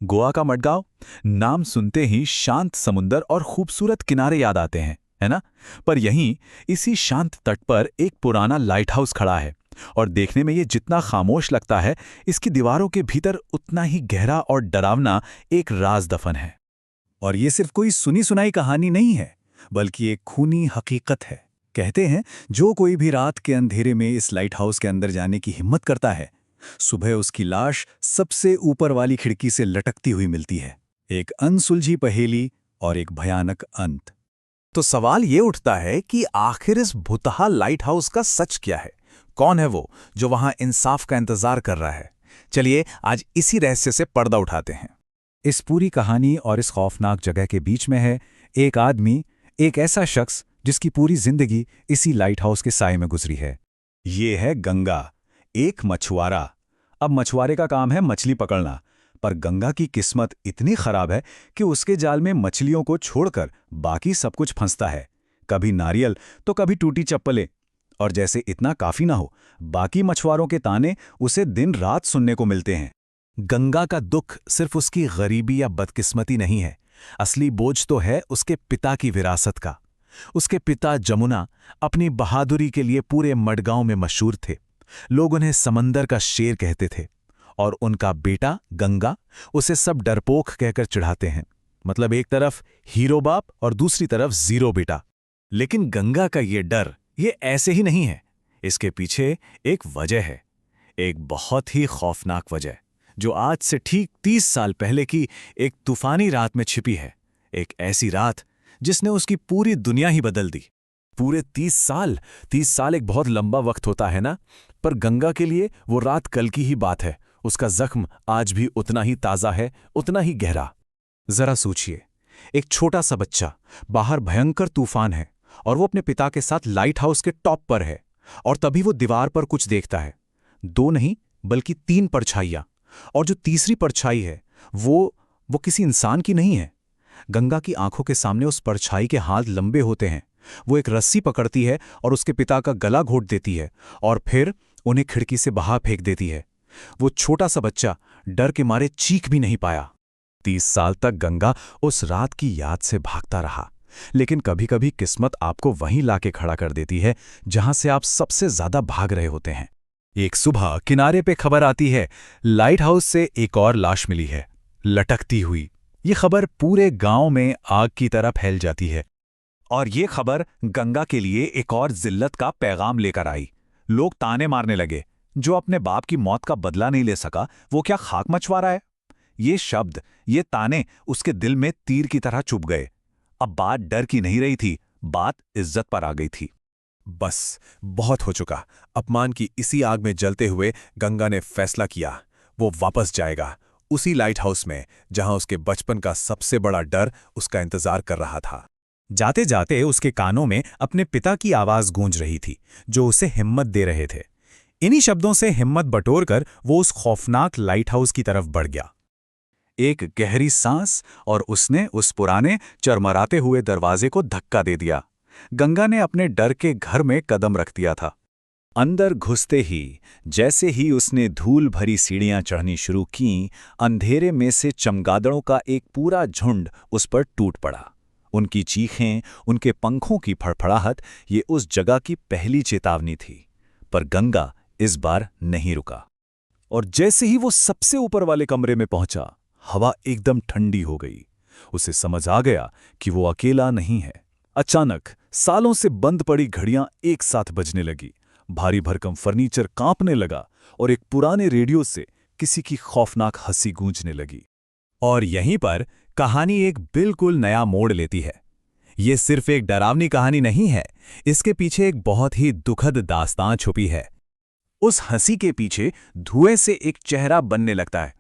गोवा का मडगांव, नाम सुनते ही शांत समुंदर और खूबसूरत किनारे याद आते हैं, है ना? पर यहीं इसी शांत तट पर एक पुराना लाइट हाउस खड़ा है। और देखने में ये जितना खामोश लगता है, इसकी दीवारों के भीतर उतना ही गहरा और डरावना एक राज दफन है। और ये सिर्फ कोई सुनी सुनाई कहानी नहीं है, बल्कि एक खूनी हकीकत है। कहते हैं जो कोई भी रात के अंधेरे में इस लाइट हाउस के अंदर जाने की हिम्मत करता है, सुबह उसकी लाश सबसे ऊपर वाली खिड़की से लटकती हुई मिलती है। एक अनसुलझी पहेली और एक भयानक अंत। तो सवाल ये उठता है कि आखिर इस भुतहा लाइट हाउस का सच क्या है? कौन है वो जो वहां इंसाफ का इंतजार कर रहा है? चलिए आज इसी रहस्य से पर्दा उठाते हैं। इस पूरी कहानी और इस खौफनाक जगह के बीच में है एक आदमी, एक ऐसा शख्स जिसकी पूरी जिंदगी इसी लाइट हाउस के साए में गुजरी है। ये है गंगा, एक मछुआरा। अब मछुआरे का काम है मछली पकड़ना, पर गंगा की किस्मत इतनी खराब है कि उसके जाल में मछलियों को छोड़कर बाकी सब कुछ फंसता है। कभी नारियल तो कभी टूटी चप्पलें। और जैसे इतना काफी ना हो, बाकी मछुआरों के ताने उसे दिन रात सुनने को मिलते हैं। गंगा का दुख सिर्फ उसकी गरीबी या बदकिस्मती नहीं है, असली बोझ तो है उसके पिता की विरासत का। उसके पिता जमुना अपनी बहादुरी के लिए पूरे मडगांव में मशहूर थे। लोग उन्हें समंदर का शेर कहते थे। और उनका बेटा गंगा, उसे सब डरपोक कहकर चिढ़ाते हैं। मतलब एक तरफ हीरो बाप और दूसरी तरफ जीरो बेटा। लेकिन गंगा का ये डर ये ऐसे ही नहीं है। इसके पीछे एक वजह है, एक बहुत ही खौफनाक वजह, जो आज से ठीक 30 साल पहले की एक तूफानी रात में छिपी है। एक ऐसी रात जिसने उसकी पूरी दुनिया ही बदल दी। पूरे 30 साल एक बहुत लंबा वक्त होता है ना? पर गंगा के लिए वो रात कल की ही बात है। उसका जख्म आज भी उतना ही ताज़ा है, उतना ही गहरा। जरा सोचिए, एक छोटा सा बच्चा, बाहर भयंकर तूफान है और वो अपने पिता के साथ लाइट हाउस के टॉप पर है। और तभी वो दीवार पर कुछ देखता है। 2 नहीं बल्कि 3 परछाइयां। और जो तीसरी परछाई है वो किसी इंसान की नहीं है। गंगा की आंखों के सामने उस परछाई के हाथ लंबे होते हैं। वो एक रस्सी पकड़ती है और उसके पिता का गला घोंट देती है और फिर उन्हें खिड़की से बाहर फेंक देती है। वो छोटा सा बच्चा डर के मारे चीख भी नहीं पाया। 30 साल तक गंगा उस रात की याद से भागता रहा। लेकिन कभी-कभी किस्मत आपको वहीं लाके खड़ा कर देती है जहां से आप सबसे ज्यादा भाग रहे होते हैं। एक सुबह किनारे पे खबर आती है, लाइट हाउस से एक और लाश मिली है, लटकती हुई। ये खबर पूरे गांव में आग की तरह फैल जाती है। और ये खबर गंगा के लिए एक और जिल्लत का पैगाम लेकर आई। लोग ताने मारने लगे, जो अपने बाप की मौत का बदला नहीं ले सका, वो क्या खाक मचवा रहा है? ये शब्द, ये ताने उसके दिल में तीर की तरह चुभ गए। अब बात डर की नहीं रही थी, बात इज्जत पर आ गई थी। बस बहुत हो चुका। अपमान की इसी आग में जलते हुए गंगा ने फैसला किया, वो वापस जाएगा उसी लाइट हाउस में जहां उसके बचपन का सबसे बड़ा डर उसका इंतजार कर रहा था। जाते जाते उसके कानों में अपने पिता की आवाज गूंज रही थी, जो उसे हिम्मत दे रहे थे। इन्हीं शब्दों से हिम्मत बटोरकर वो उस खौफनाक लाइट हाउस की तरफ बढ़ गया। एक गहरी सांस और उसने उस पुराने चरमराते हुए दरवाजे को धक्का दे दिया। गंगा ने अपने डर के घर में कदम रख दिया था। अंदर घुसते ही, जैसे ही उसने धूल भरी सीढ़ियां चढ़नी शुरू की, अंधेरे में से चमगादड़ों का एक पूरा झुंड उस पर टूट पड़ा। उनकी चीखें, उनके पंखों की फड़फड़ाहट, ये उस जगह की पहली चेतावनी थी। पर गंगा इस बार नहीं रुका। और जैसे ही वो सबसे ऊपर वाले कमरे में पहुंचा, हवा एकदम ठंडी हो गई। उसे समझ आ गया कि वो अकेला नहीं है। अचानक सालों से बंद पड़ी घड़ियां एक साथ बजने लगी। भारी भरकम फर्नीचर कांपने लगा और एक पुराने रेडियो से किसी की खौफनाक हंसी गूंजने लगी। और यहीं पर कहानी एक बिल्कुल नया मोड़ लेती है। ये सिर्फ एक डरावनी कहानी नहीं है, इसके पीछे एक बहुत ही दुखद दास्तां छुपी है। उस हंसी के पीछे धुएं से एक चेहरा बनने लगता है।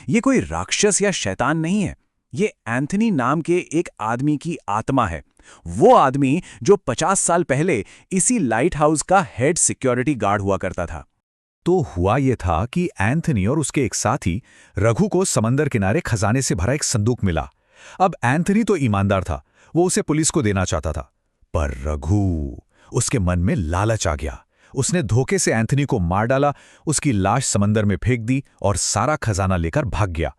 ये कोई राक्षस या शैतान नहीं है, ये एंथनी नाम के एक आदमी की आत्मा है। वो आदमी जो 50 साल पहले इसी लाइट हाउस का हेड सिक्योरिटी गार्ड हुआ करता था। तो हुआ ये था कि एंथनी और उसके एक साथी रघु को समंदर किनारे खजाने से भरा एक संदूक मिला। अब एंथनी तो ईमानदार था, वो उसे पुलिस को देना चाहता था। पर रघु, उसके मन में लालच आ गया। उसने धोखे से एंथनी को मार डाला, उसकी लाश समंदर में फेंक दी और सारा खजाना लेकर भाग गया।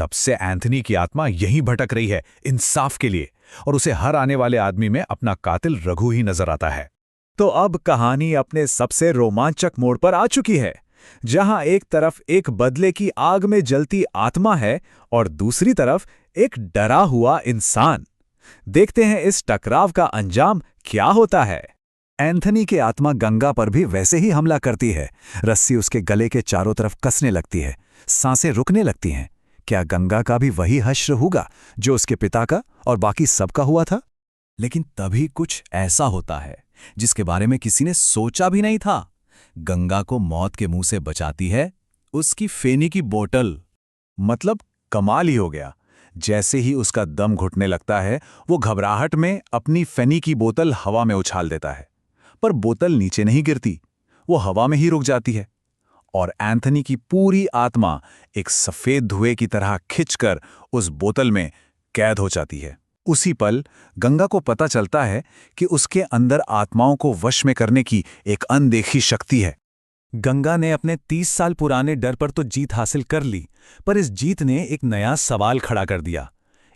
तब से एंथनी की आत्मा यहीं भटक रही है इंसाफ के लिए, और उसे हर आने वाले आदमी में अपना कातिल रघु ही नजर आता है। तो अब कहानी अपने सबसे रोमांचक मोड़ पर आ चुकी है, जहां एक तरफ एक बदले की आग में जलती आत्मा है और दूसरी तरफ एक डरा हुआ इंसान। देखते हैं इस टकराव का अंजाम क्या होता है। एंथनी की आत्मा गंगा पर भी वैसे ही हमला करती है। रस्सी उसके गले के चारों तरफ कसने लगती है, सांसें रुकने लगती हैं। क्या गंगा का भी वही हश्र होगा जो उसके पिता का और बाकी सबका हुआ था? लेकिन तभी कुछ ऐसा होता है जिसके बारे में किसी ने सोचा भी नहीं था। गंगा को मौत के मुंह से बचाती है उसकी फेनी की बोतल। मतलब कमाल ही हो गया। जैसे ही उसका दम घुटने लगता है, वो घबराहट में अपनी फेनी की बोतल हवा में उछाल देता है, पर बोतल नीचे नहीं गिरती, वो हवा में ही रुक जाती है। और एंथनी की पूरी आत्मा एक सफेद धुएं की तरह खिंचकर उस बोतल में कैद हो जाती है। उसी पल गंगा को पता चलता है कि उसके अंदर आत्माओं को वश में करने की एक अनदेखी शक्ति है। गंगा ने अपने 30 साल पुराने डर पर तो जीत हासिल कर ली, पर इस जीत ने एक नया सवाल खड़ा कर दिया।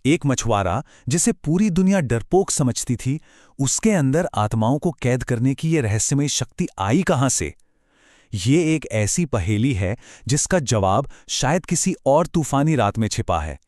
एक मछुआरा जिसे पूरी दुनिया डरपोक समझती थी, उसके अंदर आत्माओं को कैद करने की ये रहस्यमयी शक्ति आई कहां से? ये एक ऐसी पहेली है जिसका जवाब शायद किसी और तूफानी रात में छिपा है।